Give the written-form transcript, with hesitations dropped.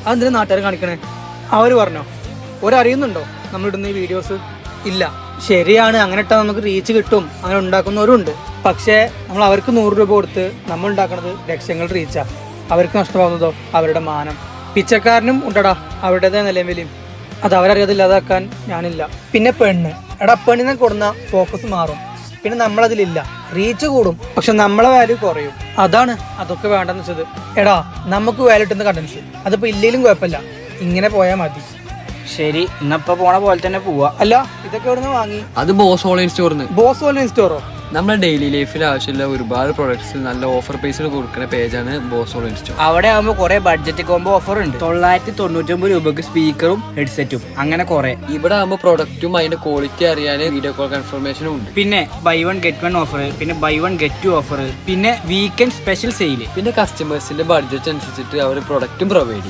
അതെന്തിനാ നാട്ടുകാർ കാണിക്കണേ? അവർ പറഞ്ഞോ? ഒരറിയുന്നുണ്ടോ നമ്മളിടുന്ന ഈ വീഡിയോസ്? ഇല്ല. ശരിയാണ്, അങ്ങനെ ഇട്ടാൽ നമുക്ക് റീച്ച് കിട്ടും, അങ്ങനെ ഉണ്ടാക്കുന്നവരും ഉണ്ട്. പക്ഷേ നമ്മൾ അവർക്ക് 100 രൂപ കൊടുത്ത് നമ്മൾ ഉണ്ടാക്കുന്നത് ലക്ഷങ്ങൾ റീച്ചാ. അവർക്ക് നഷ്ടമാകുന്നതോ അവരുടെ മാനം. പിച്ചക്കാരനും ഉണ്ടടാ അവരുടേതായ നിലയും വിലയും. അത് അവരറിയാതില്ലാതാക്കാൻ ഞാനില്ല. പിന്നെ പെണ്ണ്, എടാ പെണ്ണിനെ കൊടുന്ന ഫോക്കസ് മാറും. പിന്നെ നമ്മളതിലില്ല, റീച്ച് കൂടും, പക്ഷെ നമ്മളെ വാല്യൂ കുറയും. അതാണ് അതൊക്കെ വേണ്ടെന്ന് വെച്ചത്. എടാ നമുക്ക് വാല്യൂ കിട്ടുന്ന കണ്ടൻസ് അതിപ്പോ ഇല്ലെങ്കിലും കുഴപ്പമില്ല, ഇങ്ങനെ പോയാൽ മതി. ശരി, ഇന്നപ്പോ പോണ പോലെ തന്നെ പോവാ. അല്ല, ഇതൊക്കെ എവിടെ നിന്ന് വാങ്ങി? അത് ബോസ് ഓൺലൈൻ സ്റ്റോറിന്ന്. ബോസ് ഓൺലൈൻ സ്റ്റോറോ? നമ്മുടെ ഡെയിലി ലൈഫിൽ ആവശ്യമുള്ള ഒരുപാട് പ്രൊഡക്ട്സ് നല്ല ഓഫർ പ്രൈസിൽ കൊടുക്കുന്ന പേജാണ് ബോസ് ഓൺലൈൻ സ്റ്റോർ. അവിടെ ആകുമ്പോൾ കുറെ ബഡ്ജറ്റ് കോംബോ ഓഫർ ഉണ്ട്. 999 രൂപക്ക് സ്പീക്കറും ഹെഡ്സെറ്റും, അങ്ങനെ കുറെ. ഇവിടെ ആകുമ്പോൾ പ്രൊഡക്റ്റും അതിന്റെ ക്വാളിറ്റി അറിയാൻ വീഡിയോ കോൾ കൺഫർമേഷനും ഉണ്ട്. പിന്നെ ബൈ 1 get 1 ഓഫർ, പിന്നെ ബൈ 1 get 2 ഓഫർ, പിന്നെ വീക്കെൻഡ് സ്പെഷ്യൽ സെയിൽ. പിന്നെ കസ്റ്റമേഴ്സിന്റെ ബഡ്ജറ്റ് അനുസരിച്ചിട്ട് അവർ പ്രൊഡക്റ്റും പ്രൊവൈഡ് ചെയ്യും.